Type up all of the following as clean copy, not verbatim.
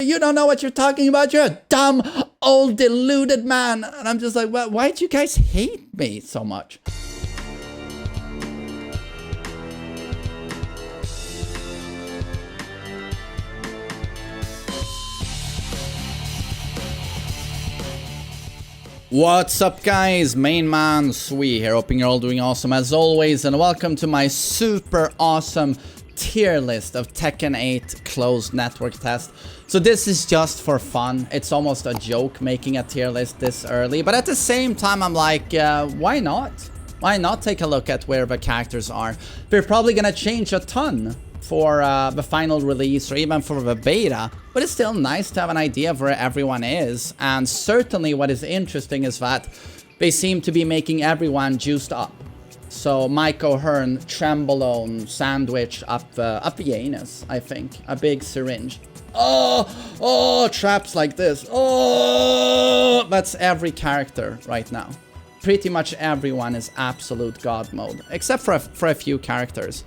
You don't know what you're talking about. You're a dumb, old, deluded man. And I'm just like, well, why do you guys hate me so much? What's up, guys? MainManSWE here, hoping you're all doing awesome as always, and welcome to my super awesome tier list of Tekken 8 closed network test. So this is just for fun. It's almost a joke making a tier list this early, but at the same time I'm like, why not? Why not take a look at where the characters are? They're probably gonna change a ton for the final release or even for the beta, but it's still nice to have an idea of where everyone is. And certainly what is interesting is that they seem to be making everyone juiced up. So Mike O'Hearn, Trembolone, sandwich up the anus, I think. A big syringe. Oh, traps like this. Oh, that's every character right now. Pretty much everyone is absolute god mode, except for a few characters.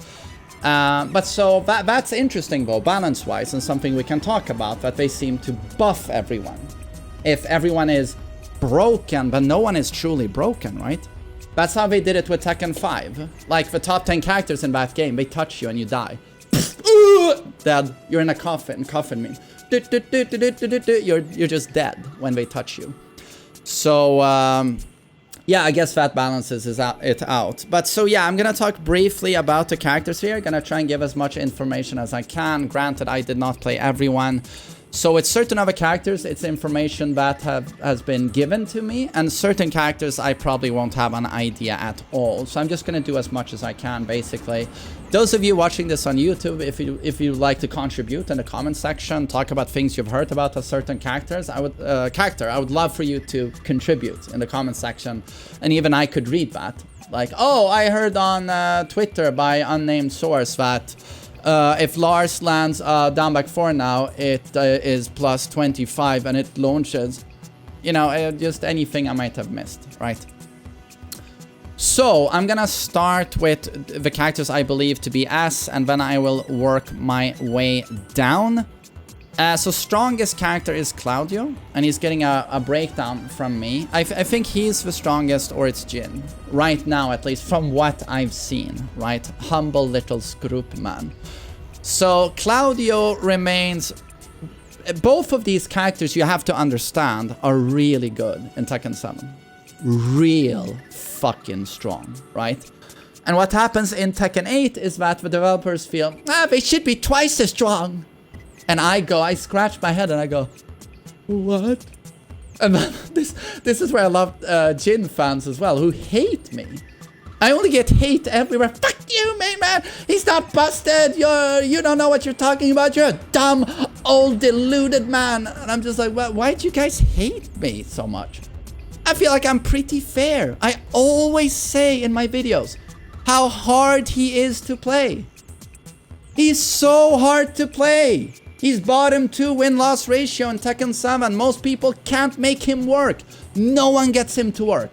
But so that's interesting though, balance-wise, and something we can talk about, that they seem to buff everyone. If everyone is broken, but no one is truly broken, right? That's how they did it with Tekken 5. Like, the top 10 characters in that game, they touch you and you die. Dead. You're in a coffin. Coffin means you're just dead when they touch you. So, yeah, I guess that balances it out. But so yeah, I'm gonna talk briefly about the characters here. Gonna try and give as much information as I can. Granted, I did not play everyone. So it's certain other characters, it's information that has been given to me, and certain characters I probably won't have an idea at all. So I'm just gonna do as much as I can, basically. Those of you watching this on YouTube, if you like to contribute in the comment section, talk about things you've heard about a certain characters, I would love for you to contribute in the comment section, and even I could read that. Like, oh, I heard on Twitter by unnamed source that if Lars lands down back 4 now, it is plus 25 and it launches. You know, just anything I might have missed, right? So, I'm gonna start with the characters I believe to be S, and then I will work my way down. So, strongest character is Claudio, and he's getting a breakdown from me. I think he's the strongest, or it's Jin. Right now, at least, from what I've seen, right? Humble little scroop man. So, Claudio remains... Both of these characters, you have to understand, are really good in Tekken 7. Real fucking strong, right? And what happens in Tekken 8 is that the developers feel, they should be twice as strong. And I scratch my head and I go, what? And then this is where I love Jin fans as well, who hate me. I only get hate everywhere. Fuck you, main man. He's not busted. You don't know what you're talking about. You're a dumb, old, deluded man. And I'm just like, well, why do you guys hate me so much? I feel like I'm pretty fair. I always say in my videos how hard he is to play. He's so hard to play. He's bottom 2 win-loss ratio in Tekken 7. Most people can't make him work. No one gets him to work.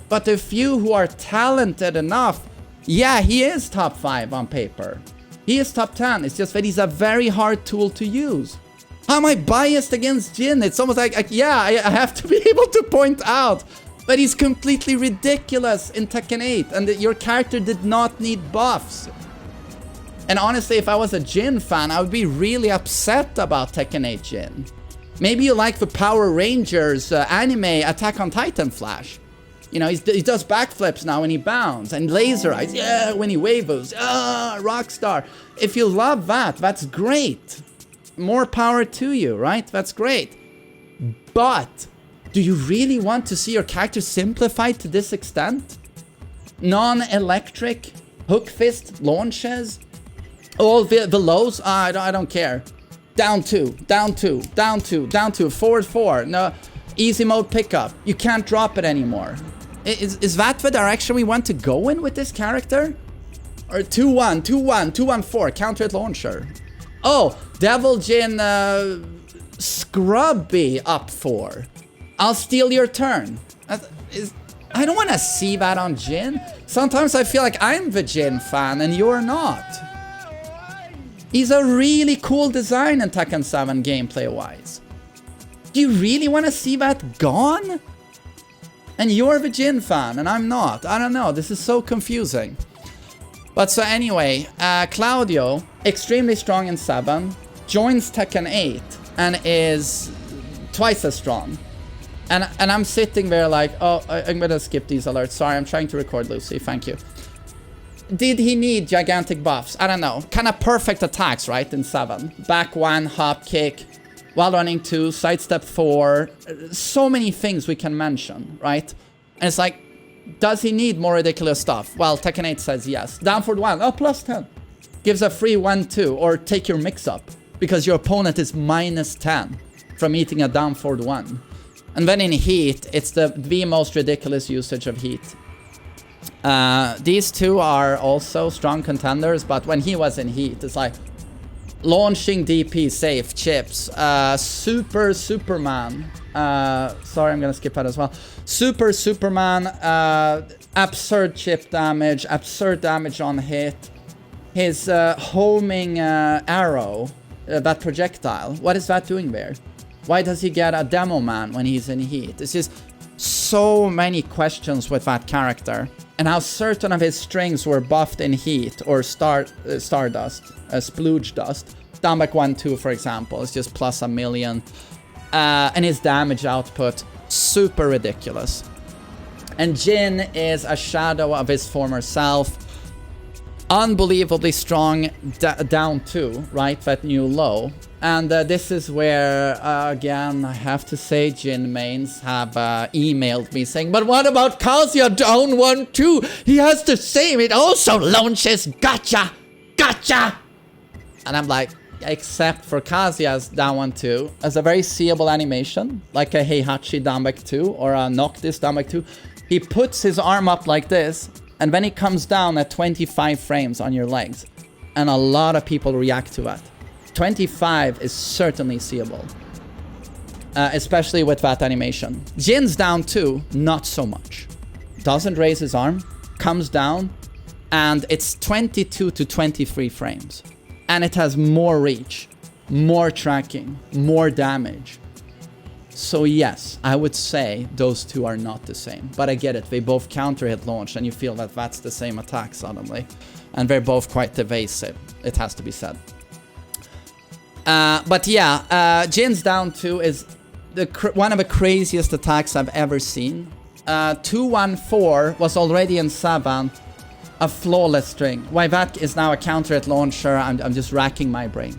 But the few who are talented enough, yeah, he is top 5 on paper. He is top 10. It's just that he's a very hard tool to use. How am I biased against Jin? It's almost like yeah, I have to be able to point out that he's completely ridiculous in Tekken 8 and that your character did not need buffs. And honestly, if I was a Jin fan, I would be really upset about Tekken 8 Jin. Maybe you like the Power Rangers anime Attack on Titan Flash. You know, he does backflips now when he bounds, and laser eyes, yeah, when he wavos, rockstar. If you love that, that's great. More power to you, right? That's great. But do you really want to see your character simplified to this extent? Non-electric hook fist launches? All the lows? I don't care. Down 2, down 2, down 2, down 2, forward 4. No, easy mode pickup. You can't drop it anymore. Is that the direction we want to go in with this character? Or 2-1, 2-1, 2-1-4, counter hit launcher. Oh, Devil Jin Scrubby up 4. I'll steal your turn. I don't want to see that on Jin. Sometimes I feel like I'm the Jin fan and you're not. He's a really cool design in Tekken 7 gameplay-wise. Do you really want to see that gone? And you're the Jin fan, and I'm not. I don't know, this is so confusing. But so anyway, Claudio, extremely strong in 7, joins Tekken 8, and is twice as strong. And I'm sitting there like, oh, I'm gonna skip these alerts. Sorry, I'm trying to record Lucy, thank you. Did he need gigantic buffs? I don't know. Kind of perfect attacks, right, in 7. Back 1, hop kick, while running 2, sidestep 4. So many things we can mention, right? And it's like, does he need more ridiculous stuff? Well, Tekken 8 says yes. Down forward 1, oh, plus 10. Gives a free 1-2, or take your mix-up, because your opponent is minus 10 from eating a down forward 1. And then in heat, it's the most ridiculous usage of heat. These two are also strong contenders, but when he was in heat, it's like launching DP safe chips, Superman. Sorry, I'm gonna skip that as well. Superman, absurd chip damage, absurd damage on hit. His homing arrow, that projectile, what is that doing there? Why does he get a demo man when he's in heat? There's just so many questions with that character. And how certain of his strings were buffed in heat or stardust, splooge dust. Down back 1-2, for example, is just plus 1,000,000. And his damage output, super ridiculous. And Jin is a shadow of his former self. Unbelievably strong down 2, right? That new low. And this is where, again, I have to say, Jin mains have emailed me saying, but what about Kazuya down 1-2? He has the same, it also launches gotcha, gotcha. And I'm like, except for Kazuya's down 1-2, as a very seeable animation, like a Heihachi down back 2 or a Noctis down back 2. He puts his arm up like this, and then he comes down at 25 frames on your legs. And a lot of people react to that. 25 is certainly seeable. Especially with that animation. Jin's down 2, not so much. Doesn't raise his arm, comes down, and it's 22 to 23 frames. And it has more reach, more tracking, more damage. So yes, I would say those two are not the same. But I get it, they both counter hit launch, and you feel that that's the same attack suddenly. And they're both quite evasive, it has to be said. But yeah, Jin's down 2 is one of the craziest attacks I've ever seen. 2-1-4 was already in 7, a flawless string. Why that is now a counter hit launcher, I'm just racking my brains.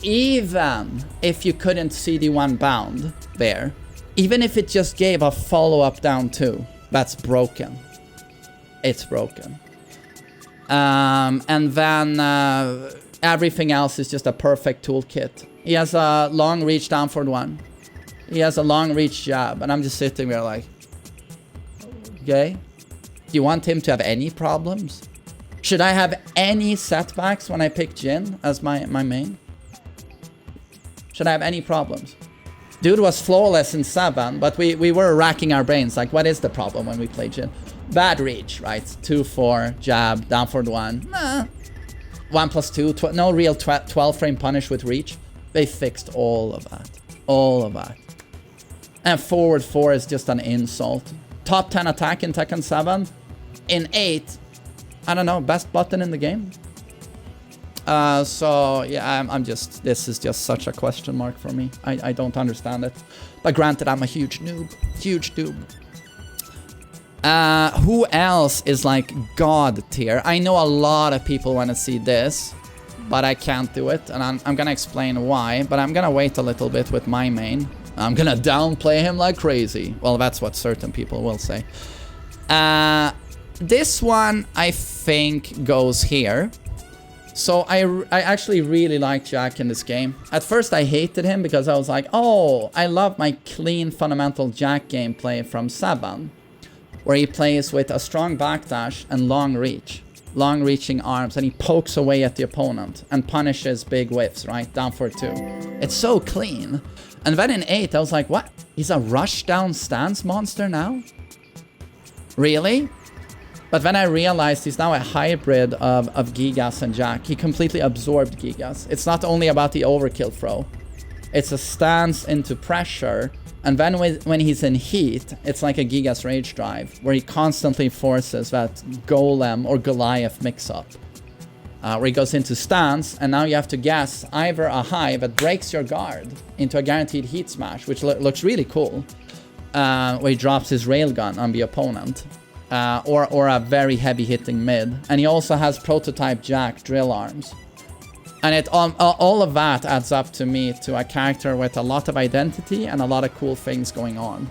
Even if you couldn't see the 1 bound there, even if it just gave a follow-up down 2, that's broken. It's broken. And then everything else is just a perfect toolkit. He has a long reach down forward 1. He has a long reach jab, and I'm just sitting there like, okay, do you want him to have any problems? Should I have any setbacks when I pick Jin as my main? Should I have any problems? Dude was flawless in 7, but we were racking our brains like, what is the problem when we play Jin? Bad reach, right? 2-4, jab, down forward 1. Nah. 1+2, no real 12 frame punish with reach. They fixed all of that. All of that. And forward 4 is just an insult. Top 10 attack in Tekken 7. In 8, I don't know, best button in the game. So yeah, I'm just, this is just such a question mark for me. I don't understand it. But granted, I'm a huge noob. Huge noob. Who else is like god tier? I know a lot of people want to see this, but I can't do it, and I'm gonna explain why, but I'm gonna wait a little bit with my main. I'm gonna downplay him like crazy. Well, that's what certain people will say. This one, I think, goes here. So I actually really like Jack in this game. At first I hated him because I was like, oh, I love my clean fundamental Jack gameplay from 7. Where he plays with a strong backdash and long reach. Long reaching arms, and he pokes away at the opponent and punishes big whiffs, right? Down for 2. It's so clean. And then in 8, I was like, what? He's a rush down stance monster now? Really? But when I realized he's now a hybrid of Gigas and Jack, he completely absorbed Gigas. It's not only about the overkill throw. It's a stance into pressure. And then when he's in heat, it's like a Gigas Rage Drive, where he constantly forces that Golem or Goliath mix-up. Where he goes into stance, and now you have to guess either a high that breaks your guard into a guaranteed heat smash, which looks really cool, where he drops his railgun on the opponent, or a very heavy-hitting mid. And he also has prototype Jack drill arms. And all of that adds up to me to a character with a lot of identity and a lot of cool things going on.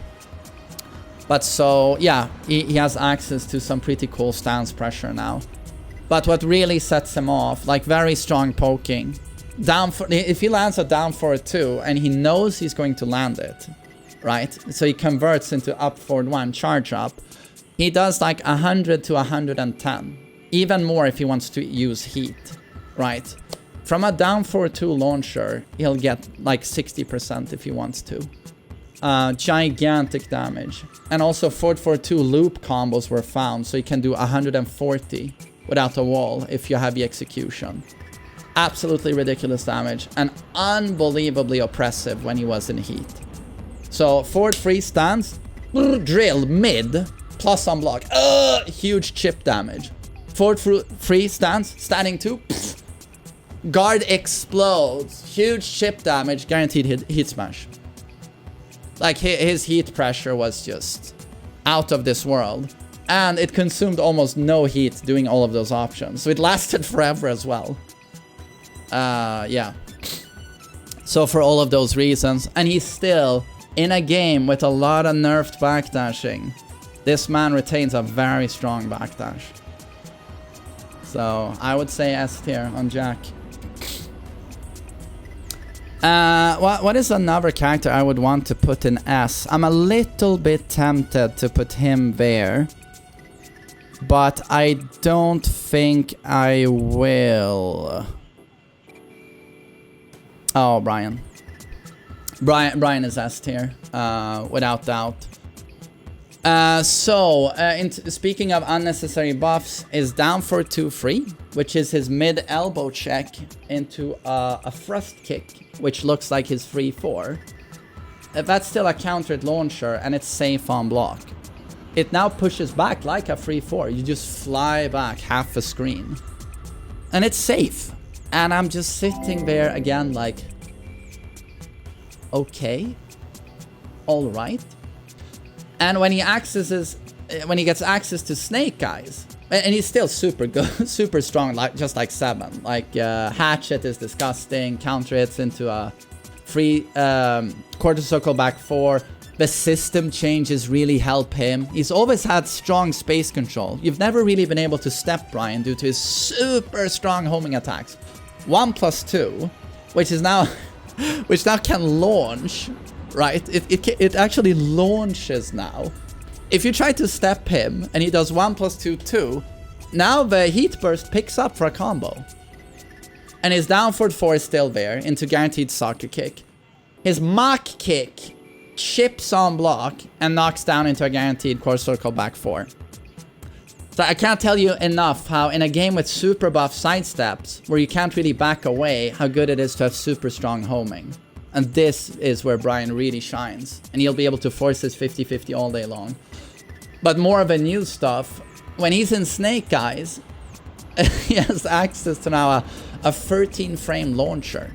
But so, yeah, he has access to some pretty cool stance pressure now. But what really sets him off, like very strong poking. If he lands a down forward 2 and he knows he's going to land it, right? So he converts into up forward 1, charge up. He does like 100 to 110. Even more if he wants to use heat, right? From a down forward 2 launcher, he'll get like 60% if he wants to. Gigantic damage. And also forward 2 loop combos were found, so you can do 140 without a wall if you have the execution. Absolutely ridiculous damage, and unbelievably oppressive when he was in heat. So forward 3 stance, drill mid, plus unblock. Huge chip damage. Forward 3 stance, standing 2, pff, guard explodes. Huge chip damage, guaranteed heat smash. Like his heat pressure was just out of this world. And it consumed almost no heat doing all of those options. So it lasted forever as well. Yeah. So for all of those reasons. And he's still in a game with a lot of nerfed backdashing. This man retains a very strong backdash. So I would say S tier on Jack. What is another character I would want to put in S? I'm a little bit tempted to put him there, but I don't think I will. Oh, Bryan. Bryan is S tier, without doubt. Speaking of unnecessary buffs, is down for 2-3, which is his mid elbow check into a thrust kick, which looks like his 3-4. That's still a countered launcher, and it's safe on block. It now pushes back like a 3-4. You just fly back half a screen. And it's safe. And I'm just sitting there again like, okay, all right. And when he gets access to Snake Eyes, and he's still super good, super strong, like just like 7. Like Hatchet is disgusting, counter hits into a free quarter circle back 4. The system changes really help him. He's always had strong space control. You've never really been able to step Bryan due to his super strong homing attacks. 1+2, which now can launch. Right, it actually launches now. If you try to step him and he does 1+2, 2, now the heat burst picks up for a combo. And his down forward 4 is still there into guaranteed soccer kick. His mock kick chips on block and knocks down into a guaranteed quarter circle back 4. So I can't tell you enough how in a game with super buff sidesteps, where you can't really back away, how good it is to have super strong homing. And this is where Bryan really shines. And he'll be able to force his 50-50 all day long. But more of a new stuff, when he's in Snake Eyes, he has access to now a 13-frame launcher.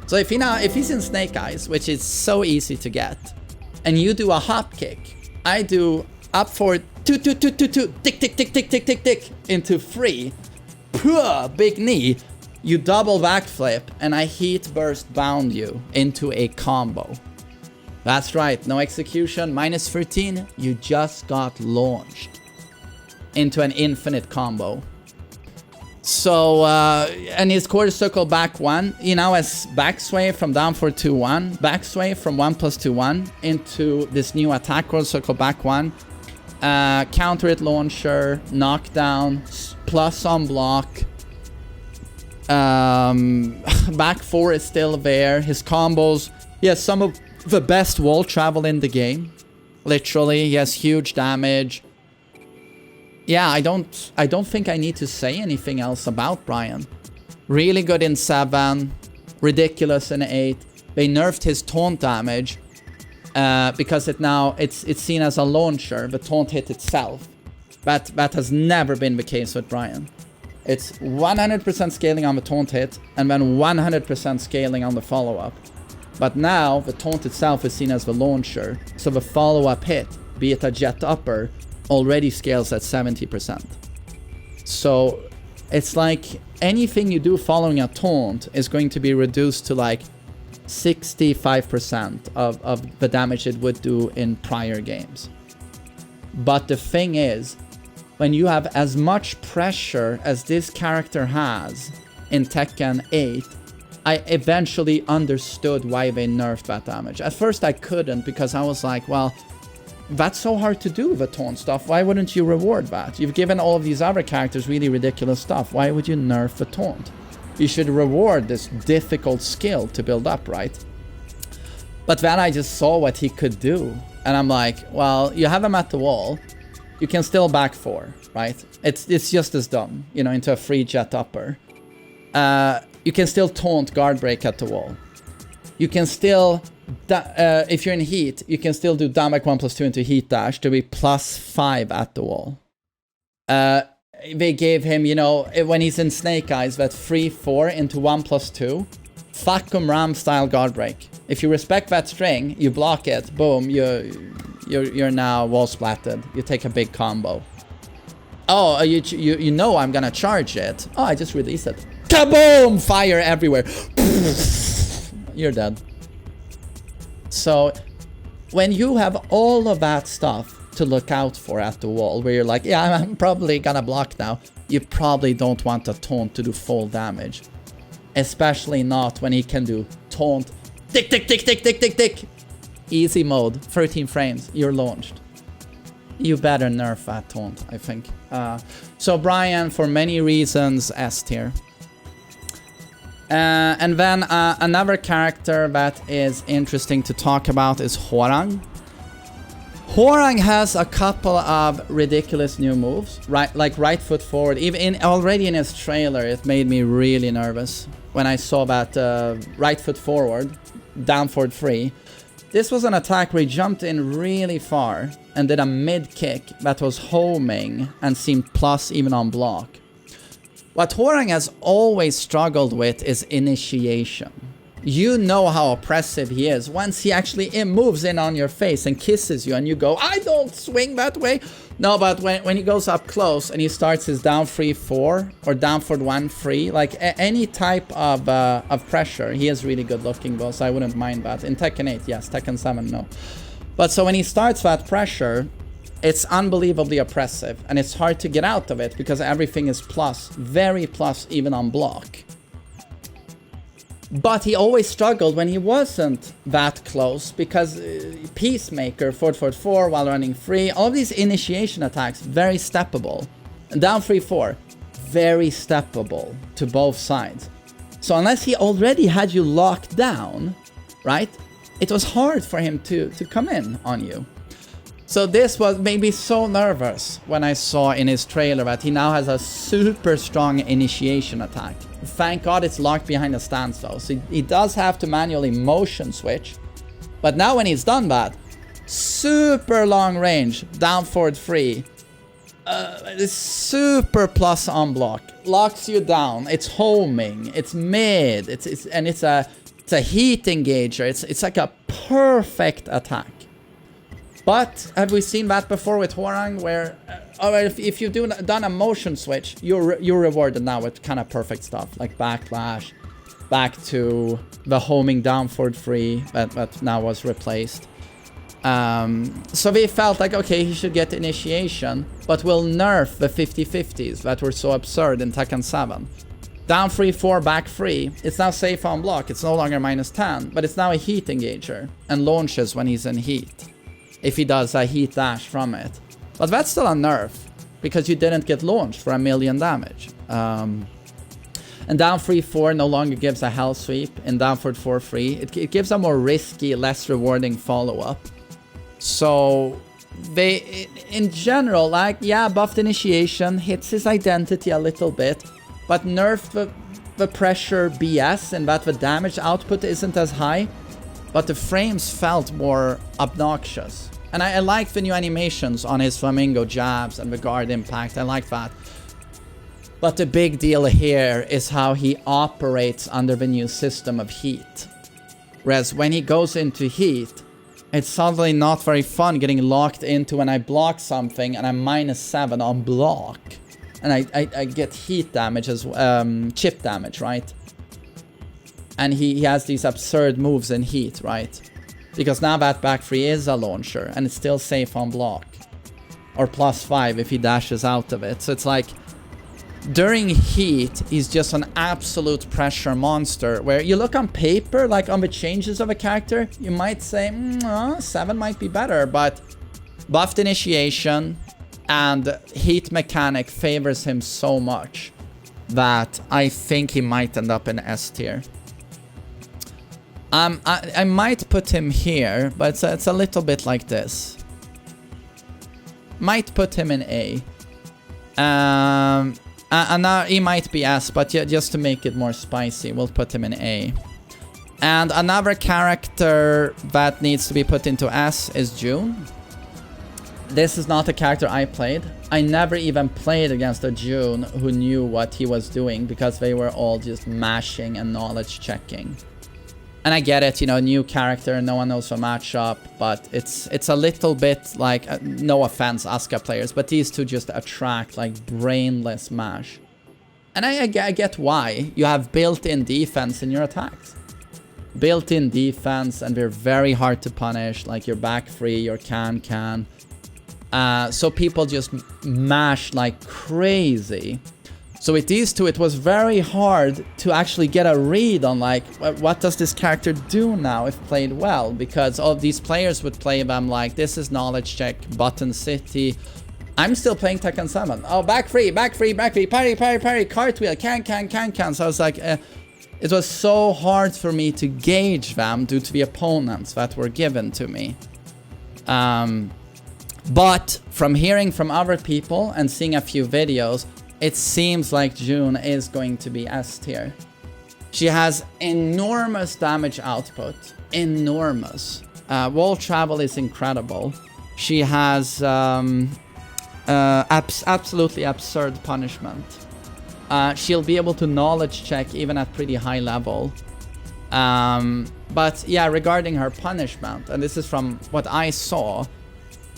So if he's in Snake Eyes, which is so easy to get, and you do a hop kick, I do up forward 2, tick, tick, tick, tick, tick, tick, tick, into 3, big knee, you double backflip, and I heat burst bound you into a combo. That's right, no execution, -13, you just got launched into an infinite combo. So, and his quarter circle back 1, he now has back sway from down for 2-1, back sway from 1+2-1 into this new attack quarter circle back 1, counter it launcher, knockdown, plus on block. Back 4 is still there. His combos, he has some of the best wall travel in the game. Literally, he has huge damage. yeah, I don't think I need to say anything else about Bryan. Really good in 7, ridiculous in 8. They nerfed his taunt damage because it's seen as a launcher. The taunt hit itself. That has never been the case with Bryan. It's 100% scaling on the taunt hit and then 100% scaling on the follow-up. But now the taunt itself is seen as the launcher, so the follow-up hit, be it a jet upper, already scales at 70%. So it's like anything you do following a taunt is going to be reduced to like 65% of the damage it would do in prior games. But the thing is, when you have as much pressure as this character has in Tekken 8, I eventually understood why they nerfed that damage. At first I couldn't, because I was like, well, that's so hard to do, the taunt stuff. Why wouldn't you reward that? You've given all of these other characters really ridiculous stuff. Why would you nerf the taunt? You should reward this difficult skill to build up, right? But then I just saw what he could do. And I'm like, well, you have him at the wall. You can still back 4, right? It's just as dumb, you know, into a free jet upper. You can still taunt guard break at the wall. You can still, if you're in heat, you can still do damage 1+2 into heat dash to be +5 at the wall. They gave him, you know, when he's in Snake Eyes, that 3/4 into 1+2. Fuck 'em Ram style guard break. If you respect that string, you block it, boom, you're now wall splatted. You take a big combo. Oh, you know I'm gonna charge it. Oh, I just released it. Kaboom! Fire everywhere. You're dead. So when you have all of that stuff to look out for at the wall, where you're like, yeah, I'm probably gonna block now, you probably don't want a taunt to do full damage. Especially not when he can do taunt, tick, tick, tick, tick, tick, tick, tick. Easy mode, 13 frames, you're launched. You better nerf that taunt, I think. So Bryan, for many reasons, S tier. And then another character that is interesting to talk about is Hwoarang. Hwoarang has a couple of ridiculous new moves, right? Like right foot forward. Even already in his trailer, it made me really nervous when I saw that right foot forward, down forward free. This was an attack where he jumped in really far and did a mid kick that was homing and seemed plus even on block. What Hwoarang has always struggled with is initiation. You know how oppressive he is once he actually moves in on your face and kisses you and you go, I don't swing that way. No, but when he goes up close and he starts his down 3-4 or down forward 1-3, like any type of pressure, he is really good looking though, so I wouldn't mind that. In Tekken 8, yes. Tekken 7, no. But so when he starts that pressure, it's unbelievably oppressive and it's hard to get out of it because everything is plus, very plus even on block. But he always struggled when he wasn't that close because Peacemaker, forward 4 while running free, all of these initiation attacks, very steppable. And down 3-4, very steppable to both sides. So unless he already had you locked down, right, it was hard for him to come in on you. So this was made me so nervous when I saw in his trailer that he now has a super strong initiation attack. Thank God it's locked behind a stance though, so he does have to manually motion switch. But now when he's done that, super long range, down forward free, it's super plus on block, locks you down, it's homing, it's mid, it's a heat engager, it's like a perfect attack. But have we seen that before with Hwoarang, where if you've done a motion switch, you're rewarded now with kind of perfect stuff like backlash, back to the homing down forward free that now was replaced. So they felt like, okay, he should get initiation, but we'll nerf the 50-50s that were so absurd in Tekken 7. Down 3-4, back 3. It's now safe on block. It's no longer -10, but it's now a heat engager and launches when he's in heat, if he does a heat dash from it. But that's still a nerf, because you didn't get launched for 1,000,000 damage. And down 3-4 no longer gives a hell sweep, and down forward 4-3. It gives a more risky, less rewarding follow-up. So they, in general, like, yeah, buffed initiation, hits his identity a little bit, but nerfed the pressure BS, and that the damage output isn't as high, but the frames felt more obnoxious. And I like the new animations on his flamingo jabs and the guard impact, I like that. But the big deal here is how he operates under the new system of heat. Whereas when he goes into heat, it's suddenly not very fun getting locked into when I block something and I'm -7 on block. And I get heat damage as chip damage, right? And he has these absurd moves in heat, right? Because now that back 3 is a launcher and it's still safe on block. Or +5 if he dashes out of it. So it's like, during heat, he's just an absolute pressure monster. Where you look on paper, like on the changes of a character, you might say, 7 might be better. But buffed initiation and heat mechanic favors him so much that I think he might end up in S tier. I might put him here, but it's a little bit like this. Might put him in A. And now he might be S, but yeah, just to make it more spicy, we'll put him in A. And another character that needs to be put into S is June. This is not a character I played. I never even played against a June who knew what he was doing, because they were all just mashing and knowledge checking. And I get it, you know, new character, no one knows the matchup, but it's a little bit like, no offense, Asuka players, but these two just attract like brainless mash. And I get why. You have built-in defense in your attacks. Built-in defense, and they're very hard to punish, like your back 3, your can. So people just mash like crazy. So with these two, it was very hard to actually get a read on like, what does this character do now if played well? Because all of these players would play them like, this is knowledge check, button city. I'm still playing Tekken 7. Oh, back 3, parry, cartwheel, can. So I was like, it was so hard for me to gauge them due to the opponents that were given to me. But from hearing from other people and seeing a few videos, it seems like June is going to be S tier. She has enormous damage output. Enormous. Wall travel is incredible. She has absolutely absurd punishment. She'll be able to knowledge check even at pretty high level. But yeah, regarding her punishment, and this is from what I saw,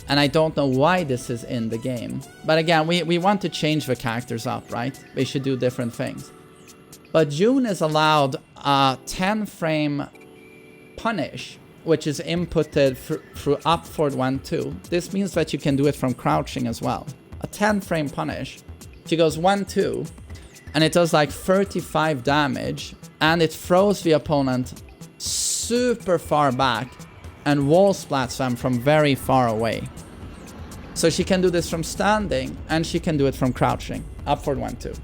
and I don't know why this is in the game. But again, we want to change the characters up, right? They should do different things. But June is allowed a 10 frame punish, which is inputted through up forward 1-2. This means that you can do it from crouching as well. A 10 frame punish. She goes 1-2, and it does like 35 damage, and it throws the opponent super far back and wall splats them from very far away. So she can do this from standing, and she can do it from crouching. Up forward 1-2.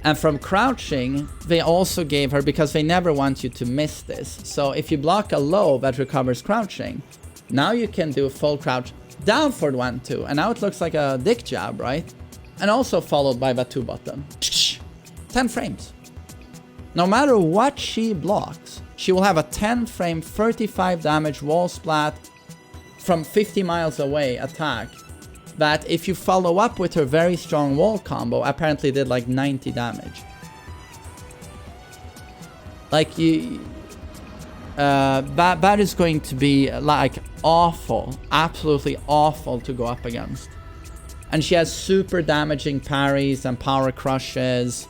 And from crouching, they also gave her, because they never want you to miss this. So if you block a low that recovers crouching, now you can do full crouch down forward 1-2. And now it looks like a dick jab, right? And also followed by the 2 button. 10 frames. No matter what she blocks, she will have a 10 frame, 35 damage wall splat from 50 miles away attack that if you follow up with her very strong wall combo, apparently did like 90 damage. Like that is going to be like awful, absolutely awful to go up against. And she has super damaging parries and power crushes.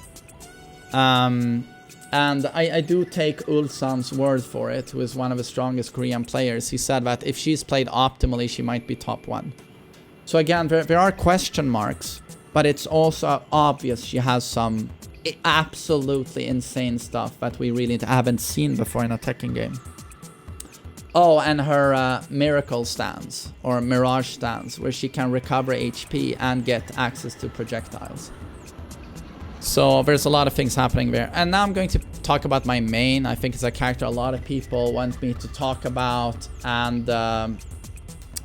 And I do take Ulsan's word for it, who is one of the strongest Korean players. He said that if she's played optimally, she might be top 1. So again, there are question marks, but it's also obvious she has some absolutely insane stuff that we really haven't seen before in a Tekken game. Oh, and her miracle stance, or mirage stance, where she can recover HP and get access to projectiles. So there's a lot of things happening there. And now I'm going to talk about my main. I think it's a character a lot of people want me to talk about. And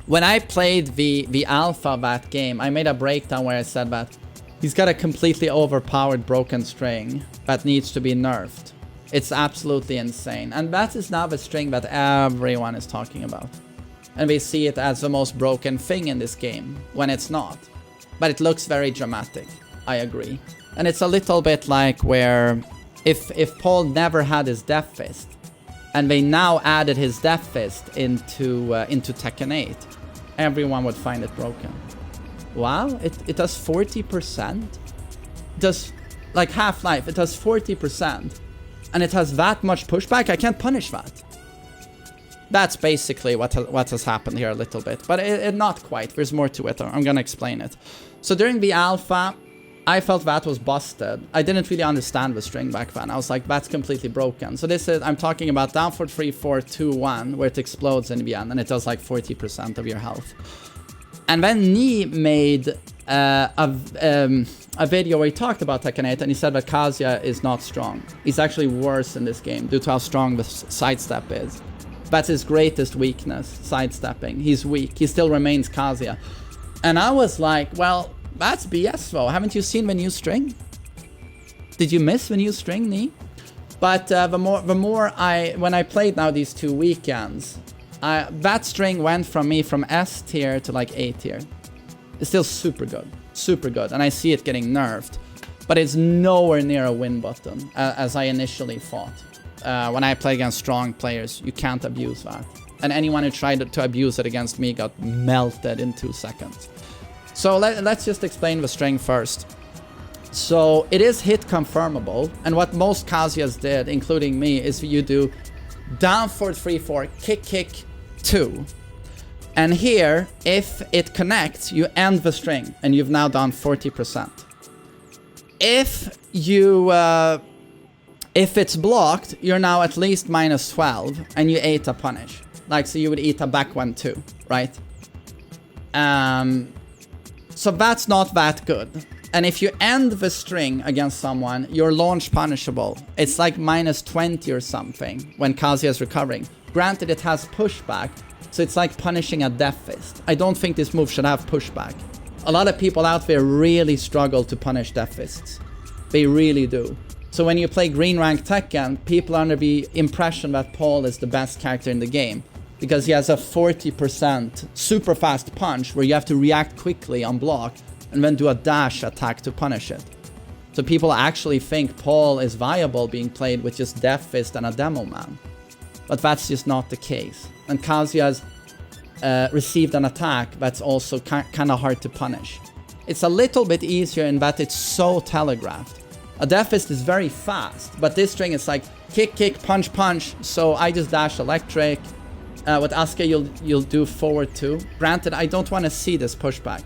When I played the alpha of that game, I made a breakdown where I said that he's got a completely overpowered broken string that needs to be nerfed. It's absolutely insane. And that is now the string that everyone is talking about. And they see it as the most broken thing in this game, when it's not. But it looks very dramatic, I agree. And it's a little bit like where if Paul never had his Death Fist, and they now added his Death Fist into Tekken 8, everyone would find it broken. Wow, it does 40%. It does, like Half-Life, it does 40%. And it has that much pushback, I can't punish that. That's basically what has happened here a little bit. But it not quite, there's more to it, I'm gonna explain it. So during the alpha, I felt that was busted. I didn't really understand the string back then. I was like, that's completely broken. So this is, I'm talking about down for 3, 4, 2, 1, where it explodes in the end, and it does like 40% of your health. And then Ni made a video where he talked about Tekken 8, and he said that Kazuya is not strong. He's actually worse in this game due to how strong the sidestep is. That's his greatest weakness, sidestepping. He's weak. He still remains Kazuya. And I was like, well, that's BS though. Haven't you seen the new string? Did you miss the new string, Ni? But when I played now these 2 weekends, that string went from me from S tier to like A tier. It's still super good, and I see it getting nerfed, but it's nowhere near a win button as I initially thought. When I play against strong players, you can't abuse that, and anyone who tried to abuse it against me got melted in 2 seconds. So let's just explain the string first. So it is hit confirmable, and what most Kazuyas did, including me, is you do down forward 3, 4, kick, kick, 2. And here, if it connects, you end the string, and you've now done 40%. If it's blocked, you're now at least minus 12, and you ate a punish. Like, so you would eat a back one too, right? So that's not that good. And if you end the string against someone, you're launch punishable. It's like minus 20 or something when Kazuya is recovering. Granted, it has pushback, so it's like punishing a Death Fist. I don't think this move should have pushback. A lot of people out there really struggle to punish Death Fists. They really do. So when you play green rank Tekken, people are under the impression that Paul is the best character in the game, because he has a 40% super fast punch where you have to react quickly on block and then do a dash attack to punish it. So people actually think Paul is viable being played with just Death Fist and a Demo Man. But that's just not the case. And Kazuya's received an attack that's also kind of hard to punish. It's a little bit easier in that it's so telegraphed. A Death Fist is very fast, but this string is like kick, kick, punch, punch. So I just dash electric. With Asuka, you'll do forward 2. Granted, I don't want to see this pushback.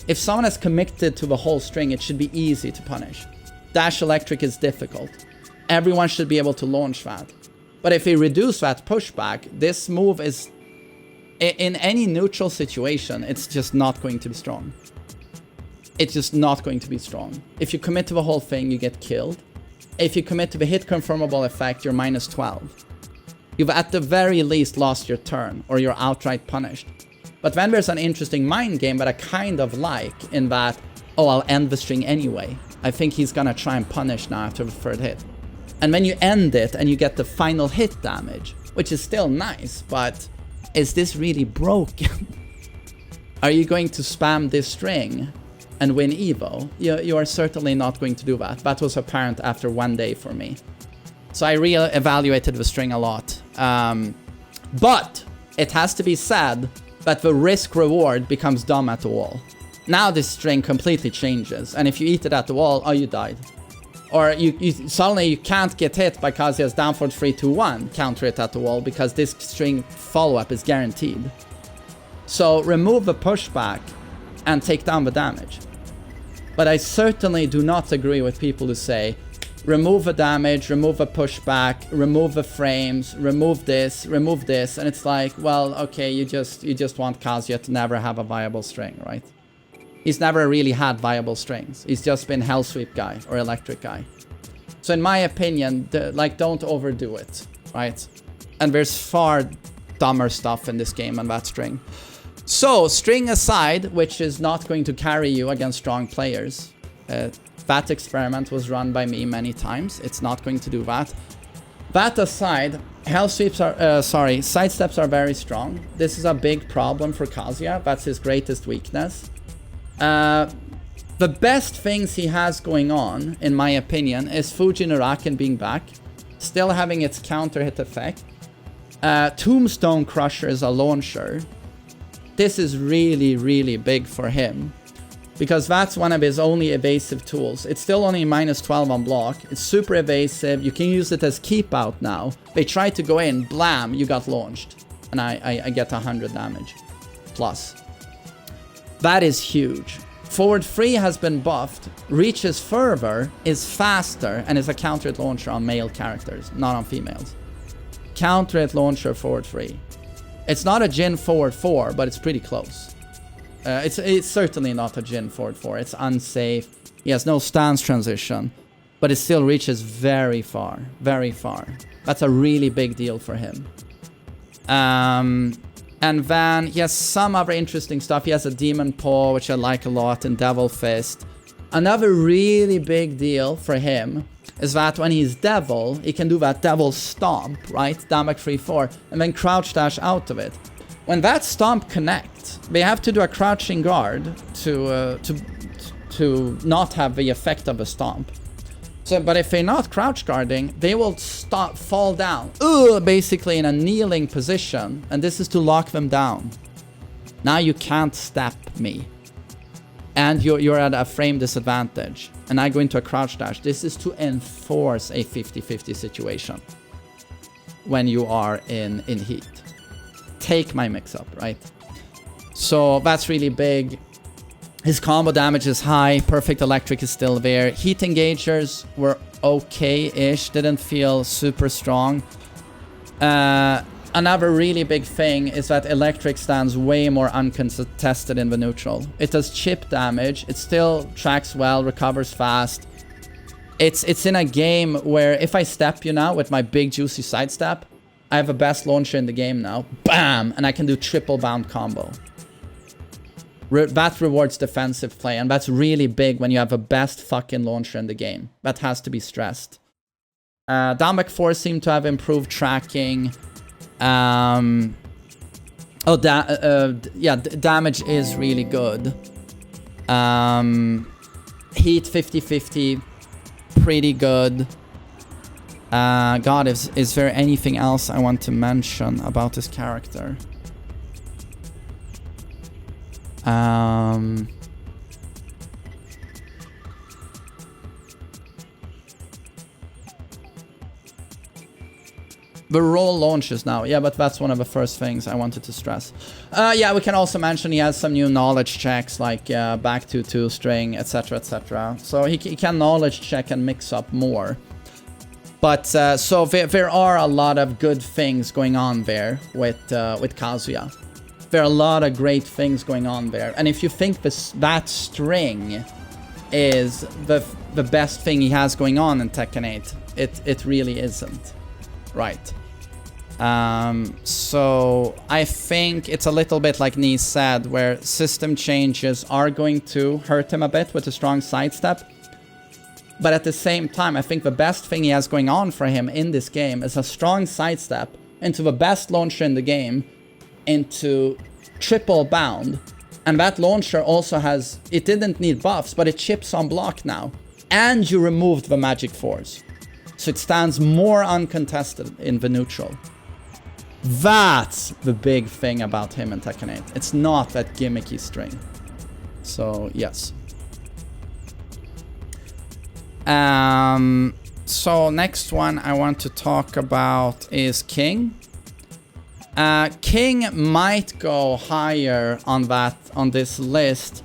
If someone has committed to the whole string, it should be easy to punish. Dash electric is difficult. Everyone should be able to launch that. But if we reduce that pushback, this move is, in any neutral situation, it's just not going to be strong. It's just not going to be strong. If you commit to the whole thing, you get killed. If you commit to the hit confirmable effect, you're minus 12. You've at the very least lost your turn, or you're outright punished. But then there's an interesting mind game that I kind of like, in that, oh, I'll end the string anyway. I think he's gonna try and punish now after the 3rd hit. And then you end it, and you get the final hit damage, which is still nice, but is this really broken? Are you going to spam this string and win Evo? You are certainly not going to do that. That was apparent after 1 day for me. So I re-evaluated the string a lot. But it has to be said that the risk-reward becomes dumb at the wall. Now this string completely changes, and if you eat it at the wall, oh, you died. Or suddenly you can't get hit by Kazuya's down forward 3, 2, 1, counter it at the wall, because this string follow-up is guaranteed. So remove the pushback and take down the damage. But I certainly do not agree with people who say, remove the damage, remove the pushback, remove the frames, remove this, and it's like, well, okay, you just want Kazuya to never have a viable string, right? He's never really had viable strings. He's just been Hell Sweep guy or Electric guy. So in my opinion, don't overdo it, right? And there's far dumber stuff in this game on that string. So, string aside, which is not going to carry you against strong players. That experiment was run by me many times. It's not going to do that. That aside, hell sweeps are, sidesteps are very strong. This is a big problem for Kazuya. That's his greatest weakness. The best things he has going on, in my opinion, is Fujin Uraken being back. Still having its counter hit effect. Tombstone Crusher is a launcher. This is really, really big for him. Because that's one of his only evasive tools. It's still only -12 on block. It's super evasive. You can use it as keep out now. They try to go in, blam, you got launched. And I get 100 damage. Plus. That is huge. Forward 3 has been buffed. Reaches further, is faster, and is a counter hit launcher on male characters, not on females. Counter hit launcher forward 3. It's not a Jin forward 4, but it's pretty close. It's certainly not a Jin forward 4. It's unsafe. He has no stance transition, but it still reaches very far, very far. That's a really big deal for him. And then he has some other interesting stuff. He has a Demon Paw, which I like a lot, and Devil Fist. Another really big deal for him is that when he's Devil, he can do that Devil Stomp, right? Damage 3-4, and then crouch dash out of it. When that Stomp connects, they have to do a crouching guard to not have the effect of a Stomp. So, but if they're not crouch guarding, they will fall down, basically in a kneeling position, and this is to lock them down. Now you can't step me, and you're at a frame disadvantage, and I go into a crouch dash. This is to enforce a 50-50 situation when you are in heat. Take my mix-up, right? So that's really big. His combo damage is high. Perfect Electric is still there. Heat Engagers were okay-ish. Didn't feel super strong. Another really big thing is that Electric stands way more uncontested in the neutral. It does chip damage. It still tracks well, recovers fast. It's in a game where if I step you now with my big juicy sidestep, I have the best launcher in the game now. Bam! And I can do triple bound combo. That rewards defensive play, and that's really big when you have the best fucking launcher in the game. That has to be stressed. Downback 4 seemed to have improved tracking. Yeah, damage is really good. Heat 50-50, pretty good. God, is there anything else I want to mention about this character? The roll launches now. Yeah, but that's one of the first things I wanted to stress. Yeah, we can also mention he has some new knowledge checks, like back to 2 string, etc, etc. So he can knowledge check and mix up more. But so there are a lot of good things going on there with Kazuya. There are a lot of great things going on there. And if you think that string is the best thing he has going on in Tekken 8, it really isn't. Right. So I think it's a little bit like Nee said, where system changes are going to hurt him a bit with a strong sidestep. But at the same time, I think the best thing he has going on for him in this game is a strong sidestep into the best launcher in the game, into triple bound. And that launcher also has, it didn't need buffs, but it chips on block now. And you removed the magic force. So it stands more uncontested in the neutral. That's the big thing about him in Tekken 8. It's not that gimmicky string. So, yes. So next one I want to talk about is King. King might go higher on this list,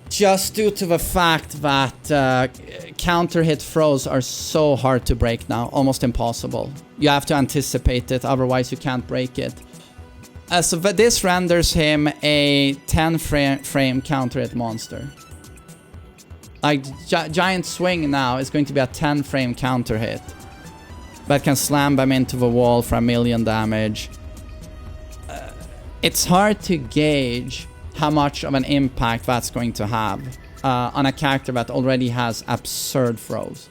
just due to the fact that counter hit throws are so hard to break now, almost impossible. You have to anticipate it, otherwise you can't break it. So this renders him a 10 frame counter hit monster. Like, Giant Swing now is going to be a 10 frame counter hit that can slam them into the wall for 1,000,000 damage. it's hard to gauge how much of an impact that's going to have on a character that already has absurd throws.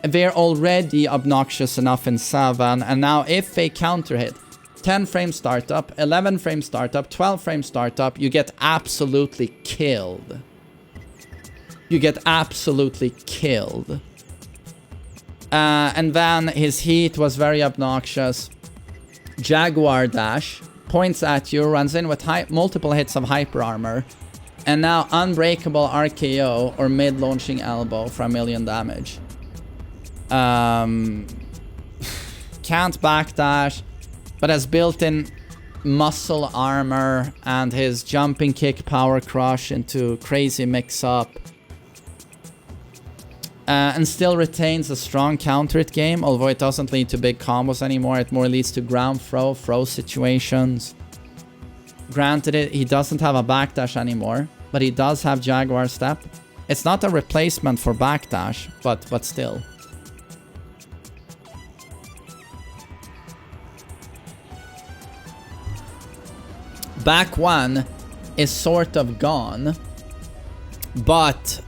They're already obnoxious enough in 7, and now if they counter hit 10 frame startup, 11 frame startup, 12 frame startup, you get absolutely killed. You get absolutely killed. And then his heat was very obnoxious. Jaguar dash, points at you, runs in with multiple hits of hyper armor, and now unbreakable RKO or mid launching elbow for 1,000,000 damage. Can't backdash, but has built-in muscle armor and his jumping kick power crush into crazy mix-up. And still retains a strong counter hit game, although it doesn't lead to big combos anymore. It more leads to ground throw situations. Granted, he doesn't have a backdash anymore, but he does have Jaguar step. It's not a replacement for backdash, but still. Back one is sort of gone, but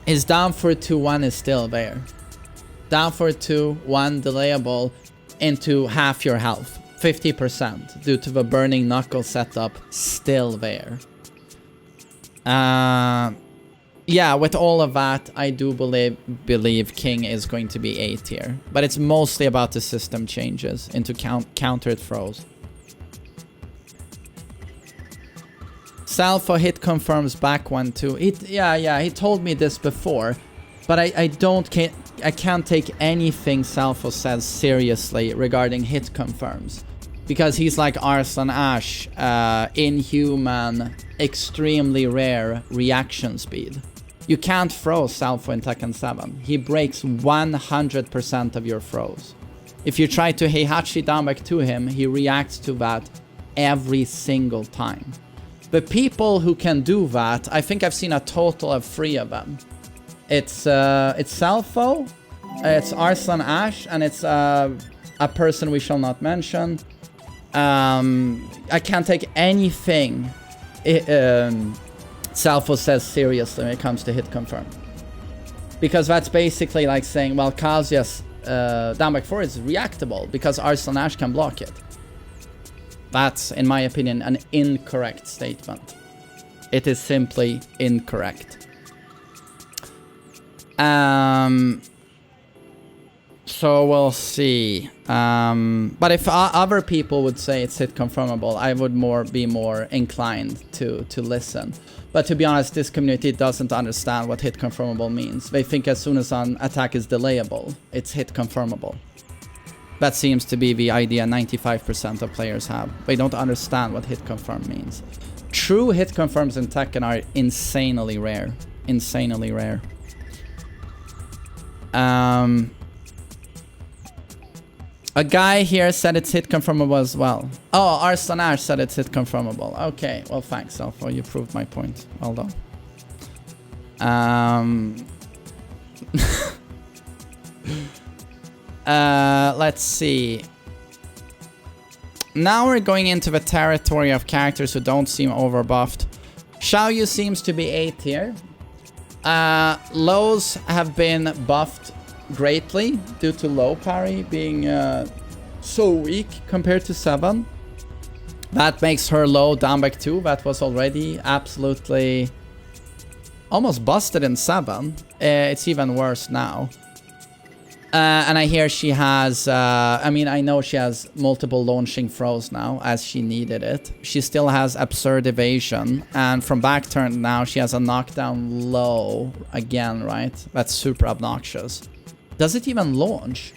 his down for 2-1 is still there. Down for 2-1 delayable into half your health. 50% due to the burning knuckle setup still there. Yeah, with all of that, I do believe King is going to be A tier. But it's mostly about the system changes into countered throws. Salfo hit confirms back 1-2. Yeah, he told me this before, but I can't take anything Salfo says seriously regarding hit confirms, because he's like Arslan Ash, inhuman, extremely rare reaction speed. You can't throw Salfo in Tekken 7. He breaks 100% of your throws. If you try to Heihachi down back to him, he reacts to that every single time. The people who can do that, I think I've seen a total of 3 of them. It's Salfo, it's Arslan Ash, and it's a person we shall not mention. I can't take anything Salfo says seriously when it comes to hit confirm. Because that's basically like saying, well, Kazuya's down back 4 is reactable because Arslan Ash can block it. That's, in my opinion, an incorrect statement. It is simply incorrect. So we'll see. But if other people would say it's hit confirmable, I would be more inclined to listen. But to be honest, this community doesn't understand what hit confirmable means. They think as soon as an attack is delayable, it's hit confirmable. That seems to be the idea 95% of players have. They don't understand what hit confirm means. True hit confirms in Tekken are insanely rare. Insanely rare. A guy here said it's hit confirmable as well. Oh, Arslan Ash said it's hit confirmable. Okay, well thanks, Alpha. You proved my point. Well done. Let's see. Now we're going into the territory of characters who don't seem overbuffed. Xiaoyu seems to be A tier. Lows have been buffed greatly due to low parry being so weak compared to 7. That makes her low down back 2. That was already absolutely almost busted in 7. It's even worse now. And I hear she has, I mean, I know she has multiple launching throws now, as she needed it. She still has absurd evasion, and from back turn now, she has a knockdown low again, right? That's super obnoxious. Does it even launch?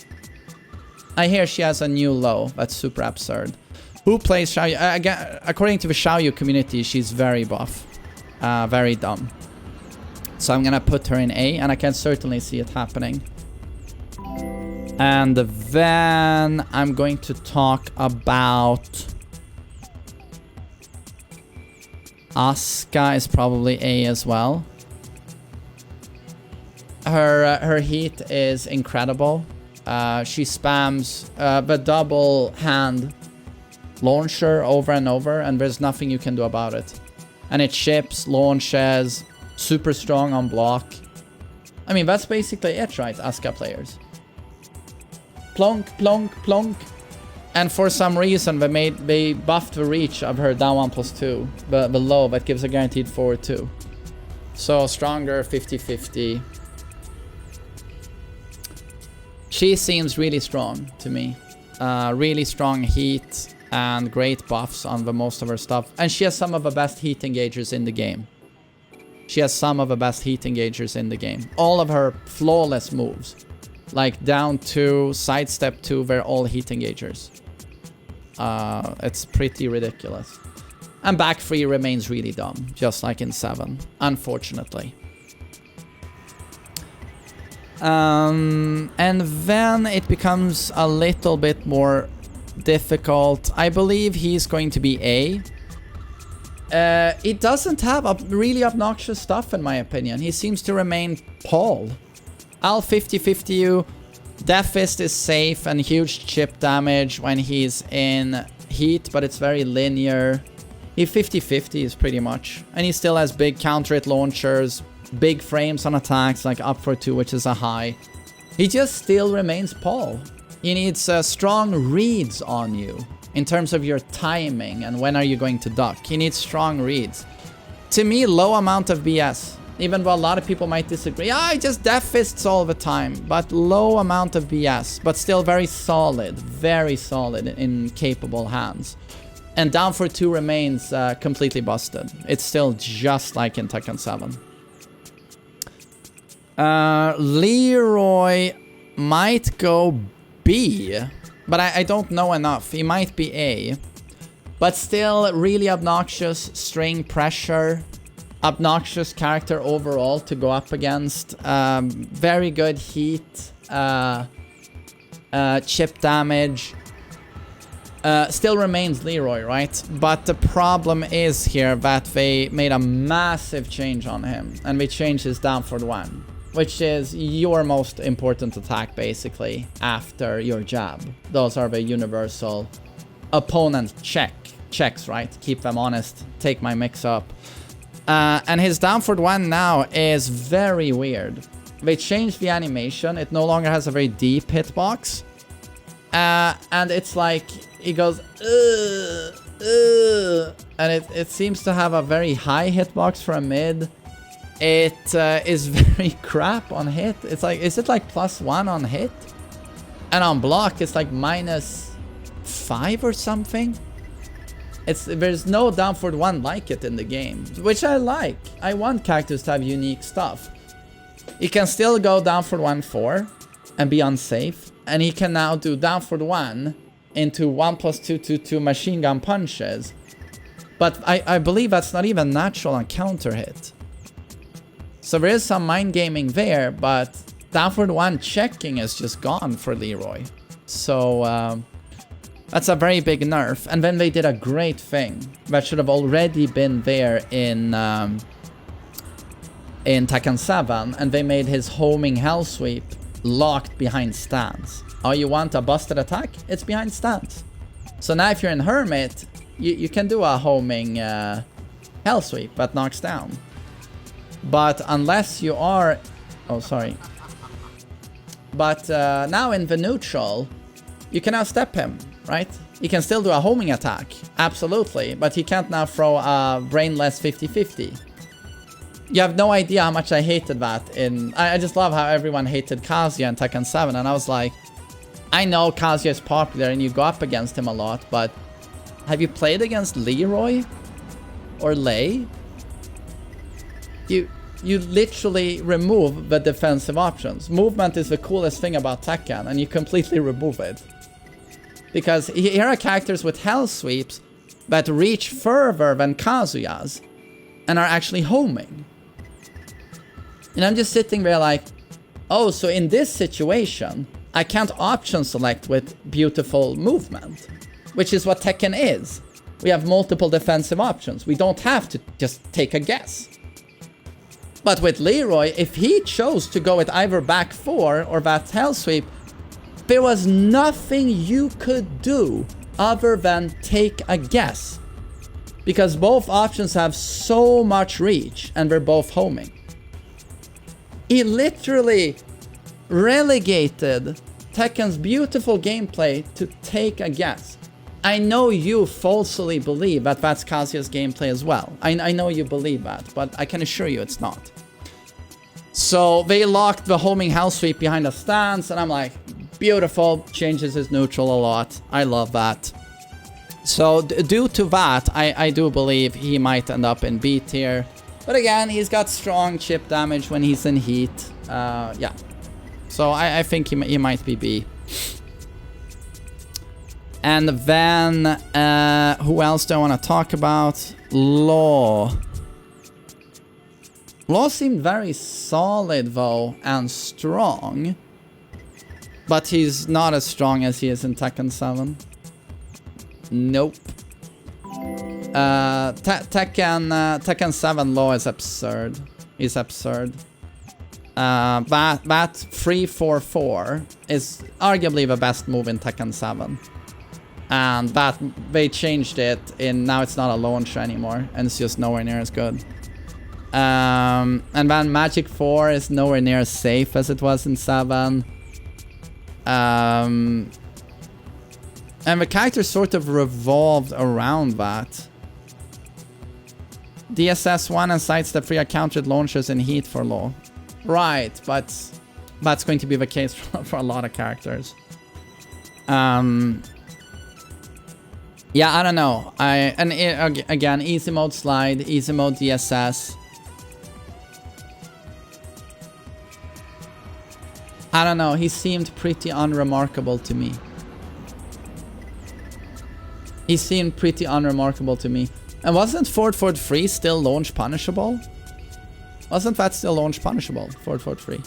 I hear she has a new low. That's super absurd. Who plays Xiaoyu? Again, according to the Xiaoyu community, she's very buff. Very dumb. So I'm gonna put her in A, and I can certainly see it happening. And then I'm going to talk about Asuka is probably A as well. Her heat is incredible. She spams the double hand launcher over and over, and there's nothing you can do about it. And it chips, launches, super strong on block. I mean, that's basically it, right, Asuka players? Plonk, plonk, plonk. And for some reason, they buffed the reach of her down 1+2. The low, that gives a guaranteed forward 2. So stronger, 50-50. She seems really strong to me. Really strong heat and great buffs on the most of her stuff. And she has some of the best heat engagers in the game. She has some of the best heat engagers in the game. All of her flawless moves, like down 2, sidestep 2, they're all heat engagers. It's pretty ridiculous. And back 3 remains really dumb, just like in 7, unfortunately. And then it becomes a little bit more difficult. I believe he's going to be A. It doesn't have really obnoxious stuff, in my opinion. He seems to remain Paul. I'll 50-50 you. Death Fist is safe and huge chip damage when he's in heat, but it's very linear. He 50-50 is pretty much. And he still has big counter hit launchers, big frames on attacks, like up for 2, which is a high. He just still remains Paul. He needs strong reads on you in terms of your timing and when are you going to duck. He needs strong reads. To me, low amount of BS. Even though a lot of people might disagree. Yeah, I just death fists all the time. But low amount of BS. But still very solid in capable hands. And down for 2 remains completely busted. It's still just like in Tekken 7. Leroy might go B. But I don't know enough. He might be A. But still really obnoxious string pressure. Obnoxious character overall to go up against. Very good heat. Chip damage. Still remains Leroy, right? But the problem is here that they made a massive change on him. And they changed his down for 1. Which is your most important attack, basically, after your jab. Those are the universal opponent checks, right? Keep them honest. Take my mix up. And his down for 1 now is very weird. They changed the animation. It no longer has a very deep hitbox. And it's like, he goes, and it seems to have a very high hitbox for a mid. It is very crap on hit. It's like, is it like +1 on hit? And on block, it's like -5 or something. There's no down for 1 like it in the game, which I like. I want characters to have unique stuff. He can still go down for 1-4 and be unsafe. And he can now do down for 1 into 1+2/2 machine gun punches. But I believe that's not even natural on counter hit. So there is some mind gaming there, but down for 1 checking is just gone for Leroy. So that's a very big nerf. And then they did a great thing that should have already been there in Tekken 7, and they made his homing hell sweep locked behind stance. Oh, you want a busted attack? It's behind stance. So now if you're in Hermit, you can do a homing hell sweep that knocks down. But unless you are... Oh, sorry. But now in the neutral, you can outstep him, right? He can still do a homing attack, absolutely. But he can't now throw a brainless 50-50. You have no idea how much I hated that. I just love how everyone hated Kazuya in Tekken 7. And I was like, I know Kazuya is popular and you go up against him a lot, but have you played against Leroy? Or Lei? You literally remove the defensive options. Movement is the coolest thing about Tekken, and you completely remove it. Because here are characters with hell sweeps that reach further than Kazuya's and are actually homing. And I'm just sitting there like, oh, so in this situation, I can't option select with beautiful movement, which is what Tekken is. We have multiple defensive options. We don't have to just take a guess. But with Leroy, if he chose to go with either back 4 or that hell sweep, there was nothing you could do other than take a guess. Because both options have so much reach and they're both homing. He literally relegated Tekken's beautiful gameplay to take a guess. I know you falsely believe that that's Kazuya's gameplay as well. I know you believe that, but I can assure you it's not. So they locked the homing house sweep behind a stance, and I'm like, beautiful, changes his neutral a lot. I love that. So due to that, I do believe he might end up in B tier. But again, he's got strong chip damage when he's in heat. Yeah. So I think he might be B. And then, who else do I want to talk about? Law. Law seemed very solid though, and strong. But he's not as strong as he is in Tekken 7. Nope. Tekken 7 Law is absurd. He's absurd. That 3-4-4 is arguably the best move in Tekken 7. And that they changed it in, now it's not a launcher anymore, and it's just nowhere near as good. And then Magic 4 is nowhere near as safe as it was in 7. And the character sort of revolved around that. DSS 1 and sidestep 3 are countered launchers in heat for Law. Right, but that's going to be the case for a lot of characters. Yeah, I don't know. Again, easy mode slide, easy mode DSS. I don't know, he seemed pretty unremarkable to me. He seemed pretty unremarkable to me. And wasn't forward 3 still launch punishable? Wasn't that still launch punishable? Forward 3.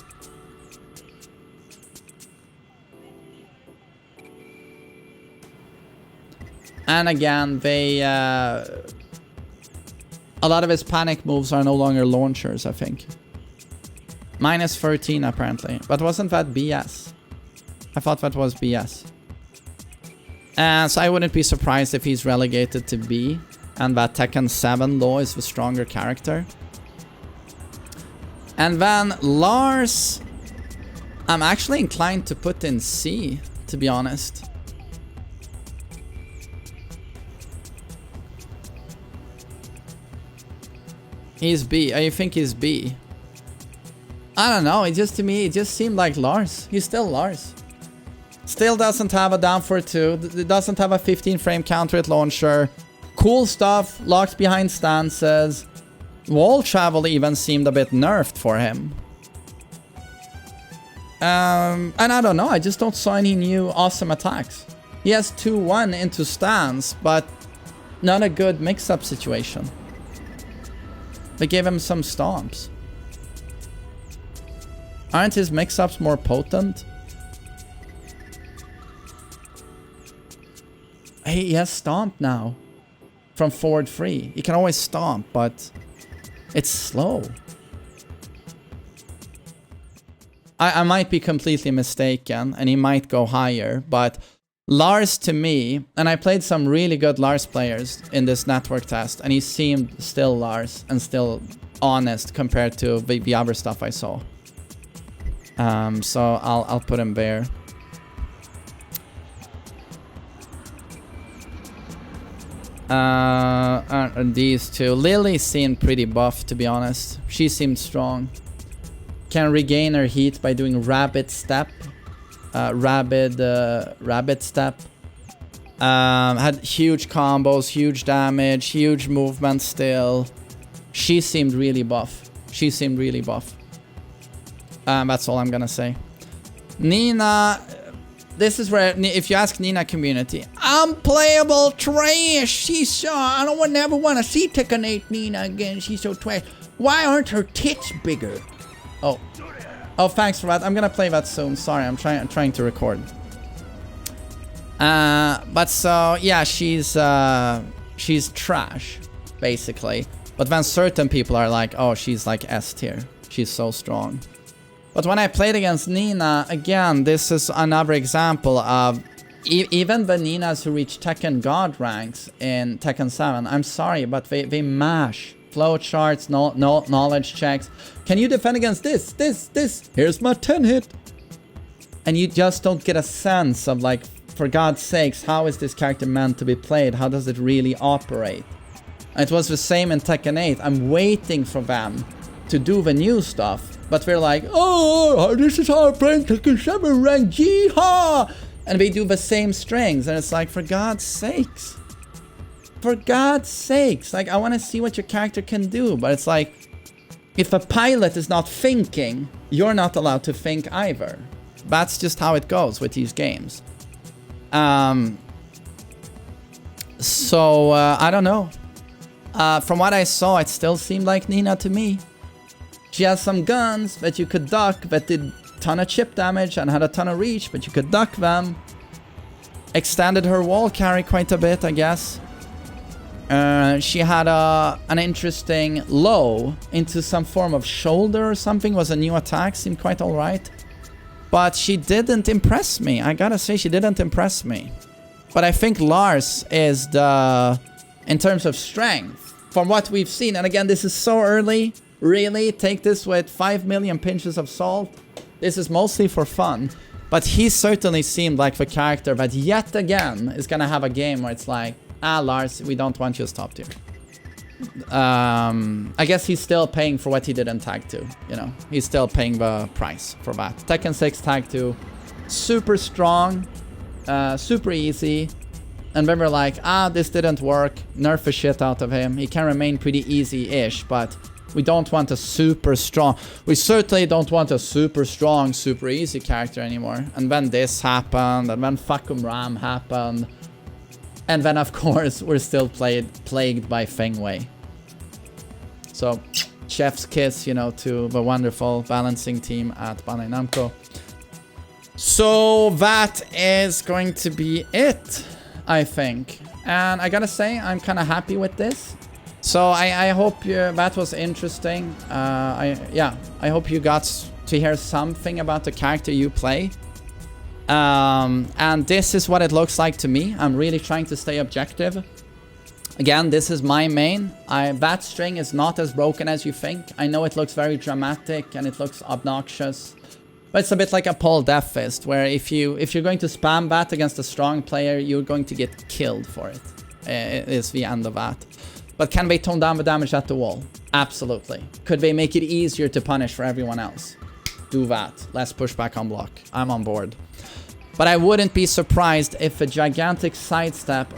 And again, they... a lot of his panic moves are no longer launchers, I think. Minus 13 apparently. But wasn't that BS? I thought that was BS. So I wouldn't be surprised if he's relegated to B. And that Tekken 7 Law is the stronger character. And then Lars... I'm actually inclined to put in C, to be honest. He's B. I think he's B. I don't know. It just, to me, it just seemed like Lars. He's still Lars. Still doesn't have a down for 2. It doesn't have a 15 frame counter hit launcher. Cool stuff. Locked behind stances. Wall travel even seemed a bit nerfed for him. And I don't know. I just don't saw any new awesome attacks. He has 2-1 into stance, but not a good mix-up situation. They gave him some stomps. Aren't his mix-ups more potent? Hey, he has stomp now. From forward 3. He can always stomp, but it's slow. I might be completely mistaken, and he might go higher, but Lars to me, and I played some really good Lars players in this network test, and he seemed still Lars and still honest compared to the other stuff I saw. So I'll put him there. And these two. Lili seemed pretty buff, to be honest. She seemed strong. Can regain her heat by doing rabbit step. Rabbit step. Had huge combos, huge damage, huge movement still. She seemed really buff. She seemed really buff. That's all I'm gonna say. Nina, this is where, if you ask Nina community, unplayable trash. She's so, I don't ever want to see Tekken 8 Nina again. She's so trash. Why aren't her tits bigger? Oh, thanks for that. I'm gonna play that soon. Sorry, I'm trying to record. But so yeah, she's trash, basically. But then certain people are like, oh, she's like S tier. She's so strong. But when I played against Nina, again, this is another example of Even the Ninas who reach Tekken God ranks in Tekken 7, I'm sorry, but they mash. Flowcharts, no knowledge checks. Can you defend against this? Here's my 10 hit. And you just don't get a sense of, like, for God's sakes, how is this character meant to be played? How does it really operate? And it was the same in Tekken 8. I'm waiting for them to do the new stuff. But we're like, oh, this is how I play Tekken 7 rank, yeehaw! And they do the same strings. And it's like, for God's sakes. For God's sakes. Like, I want to see what your character can do. But it's like, if a pilot is not thinking, you're not allowed to think either. That's just how it goes with these games. So, I don't know. From what I saw, it still seemed like Nina to me. She has some guns that you could duck that did a ton of chip damage and had a ton of reach, but you could duck them. Extended her wall carry quite a bit, I guess. She had an interesting low into some form of shoulder or something. Was a new attack, seemed quite alright. But she didn't impress me. I gotta say, she didn't impress me. But I think Lars is the... in terms of strength, from what we've seen, and again, this is so early, really, take this with 5 million pinches of salt. This is mostly for fun. But he certainly seemed like the character that yet again is gonna have a game where it's like, Lars, we don't want you as top tier. I guess he's still paying for what he did in Tag 2, you know. He's still paying the price for that. Tekken 6 Tag 2, super strong, super easy. And then we're like, this didn't work, nerf the shit out of him. He can remain pretty easy-ish, but we don't want a super strong... we certainly don't want a super strong, super easy character anymore. And then this happened, and then Fuckum Ram happened. And then, of course, we're still plagued by Feng Wei. So, chef's kiss, you know, to the wonderful balancing team at Bandai Namco. So, that is going to be it, I think. And I gotta say, I'm kind of happy with this. So, I hope that was interesting. I hope you got to hear something about the character you play. And this is what it looks like to me. I'm really trying to stay objective. Again, this is my main. That string is not as broken as you think. I know it looks very dramatic and it looks obnoxious. But it's a bit like a Paul Death Fist, where if you're going to spam that against a strong player, you're going to get killed for it. It is the end of that. But can they tone down the damage at the wall? Absolutely. Could they make it easier to punish for everyone else? Do that. Less pushback on block. I'm on board. But I wouldn't be surprised if a gigantic sidestep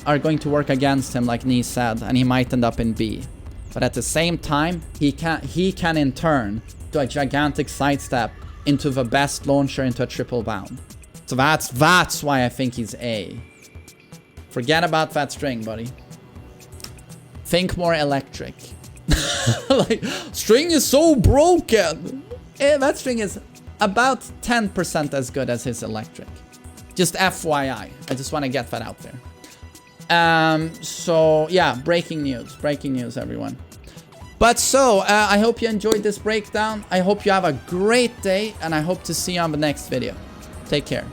are going to work against him, like Nee said, and he might end up in B. But at the same time, he can in turn do a gigantic sidestep into the best launcher into a triple bound. So that's why I think he's A. Forget about that string, buddy. Think more electric. Like, string is so broken. That string is about 10% as good as his electric. Just FYI. I just want to get that out there. So, yeah, breaking news, everyone. But so, I hope you enjoyed this breakdown. I hope you have a great day, and I hope to see you on the next video. Take care.